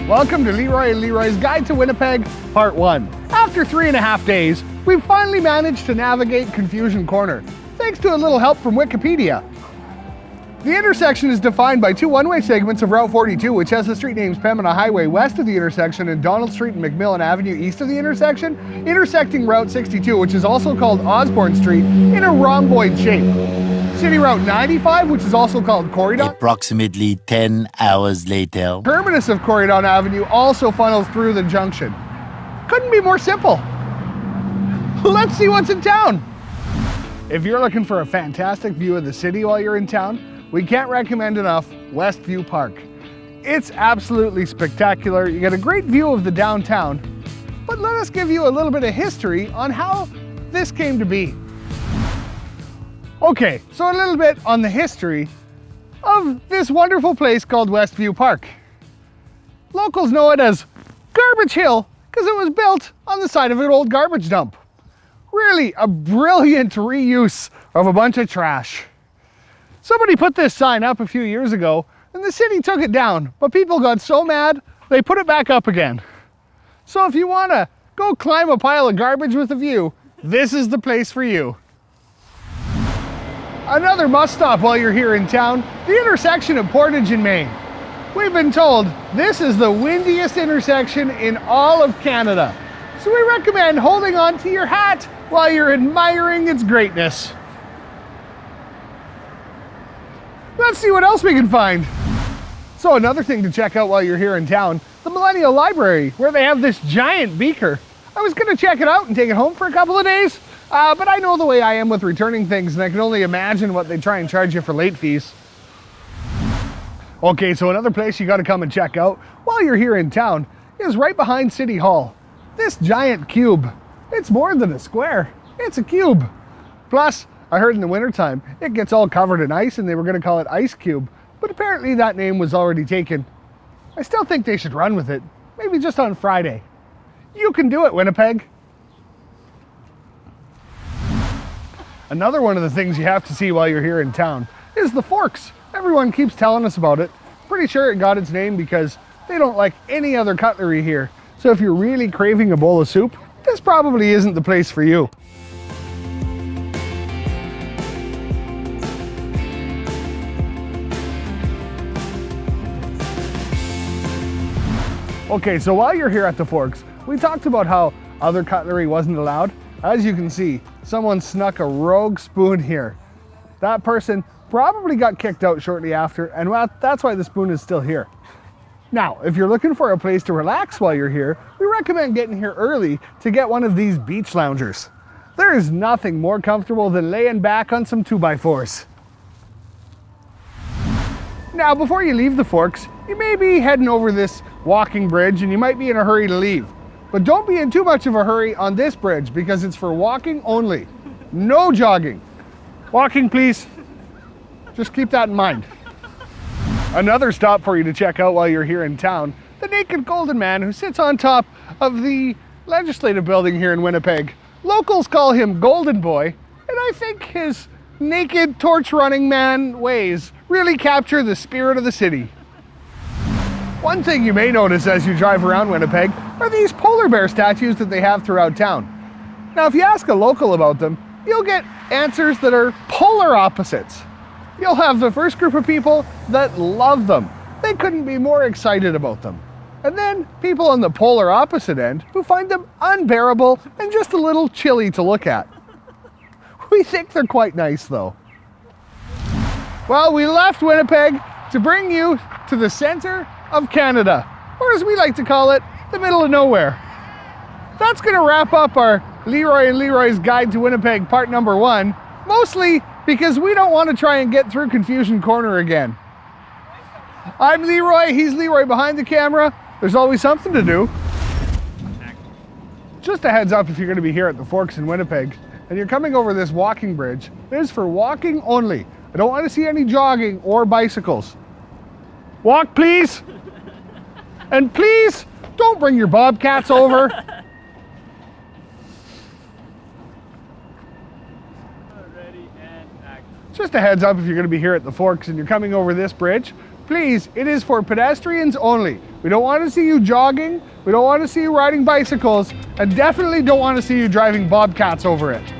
Welcome to Leroy and Leroy's Guide to Winnipeg, Part 1. After 3.5 days, we've finally managed to navigate Confusion Corner, thanks to a little help from Wikipedia. The intersection is defined by two one-way segments of Route 42, which has the street names Pembina Highway west of the intersection and Donald Street and McMillan Avenue east of the intersection, intersecting Route 62, which is also called Osborne Street, in a rhomboid shape. City Route 95, which is also called Corridon. Approximately 10 hours later. Terminus of Corridon Avenue also funnels through the junction. Couldn't be more simple. Let's see what's in town. If you're looking for a fantastic view of the city while you're in town, we can't recommend enough Westview Park. It's absolutely spectacular. You get a great view of the downtown, but let us give you a little bit of history on how this came to be. Okay, so a little bit on the history of this wonderful place called Westview Park. Locals know it as Garbage Hill because it was built on the side of an old garbage dump. Really a brilliant reuse of a bunch of trash. Somebody put this sign up a few years ago and the city took it down, but people got so mad they put it back up again. So if you want to go climb a pile of garbage with a view, this is the place for you. Another must stop while you're here in town, the intersection of Portage and Main. We've been told this is the windiest intersection in all of Canada. So we recommend holding on to your hat while you're admiring its greatness. Let's see what else we can find. So another thing to check out while you're here in town, the Millennial Library, where they have this giant beaker. I was gonna check it out and take it home for a couple of days, but I know the way I am with returning things and I can only imagine what they try and charge you for late fees. Okay, so another place you gotta come and check out while you're here in town is right behind City Hall. This giant cube. It's more than a square, it's a cube. Plus, I heard in the wintertime, it gets all covered in ice and they were gonna call it Ice Cube, but apparently that name was already taken. I still think they should run with it, maybe just on Friday. You can do it, Winnipeg. Another one of the things you have to see while you're here in town is the Forks. Everyone keeps telling us about it. Pretty sure it got its name because they don't like any other cutlery here. So if you're really craving a bowl of soup, this probably isn't the place for you. Okay, so while you're here at the Forks, we talked about how other cutlery wasn't allowed. As you can see, someone snuck a rogue spoon here. That person probably got kicked out shortly after, and that's why the spoon is still here. Now, if you're looking for a place to relax while you're here, we recommend getting here early to get one of these beach loungers. There is nothing more comfortable than laying back on some 2x4s. Now, before you leave the Forks, you may be heading over this walking bridge and you might be in a hurry to leave. But don't be in too much of a hurry on this bridge because it's for walking only. No jogging. Walking, please. Just keep that in mind. Another stop for you to check out while you're here in town, the naked golden man who sits on top of the legislative building here in Winnipeg. Locals call him Golden Boy, and I think his naked torch-running man ways really capture the spirit of the city. One thing you may notice as you drive around Winnipeg are these polar bear statues that they have throughout town. Now, if you ask a local about them, you'll get answers that are polar opposites. You'll have the first group of people that love them. They couldn't be more excited about them. And then people on the polar opposite end who find them unbearable and just a little chilly to look at. We think they're quite nice though. Well, we left Winnipeg to bring you to the center of Canada, or as we like to call it, the middle of nowhere. That's gonna wrap up our Leroy and Leroy's Guide to Winnipeg part number 1, mostly because we don't want to try and get through Confusion Corner again. I'm Leroy, he's Leroy behind the camera. There's always something to do. Just a heads up, if you're gonna be here at the Forks in Winnipeg and you're coming over this walking bridge, it is for walking only. I don't want to see any jogging or bicycles. Walk, please. And please, don't bring your bobcats over. Just a heads up, if you're going to be here at the Forks and you're coming over this bridge, Please, it is for pedestrians only. We don't want to see you jogging, we don't want to see you riding bicycles, and definitely don't want to see you driving bobcats over it.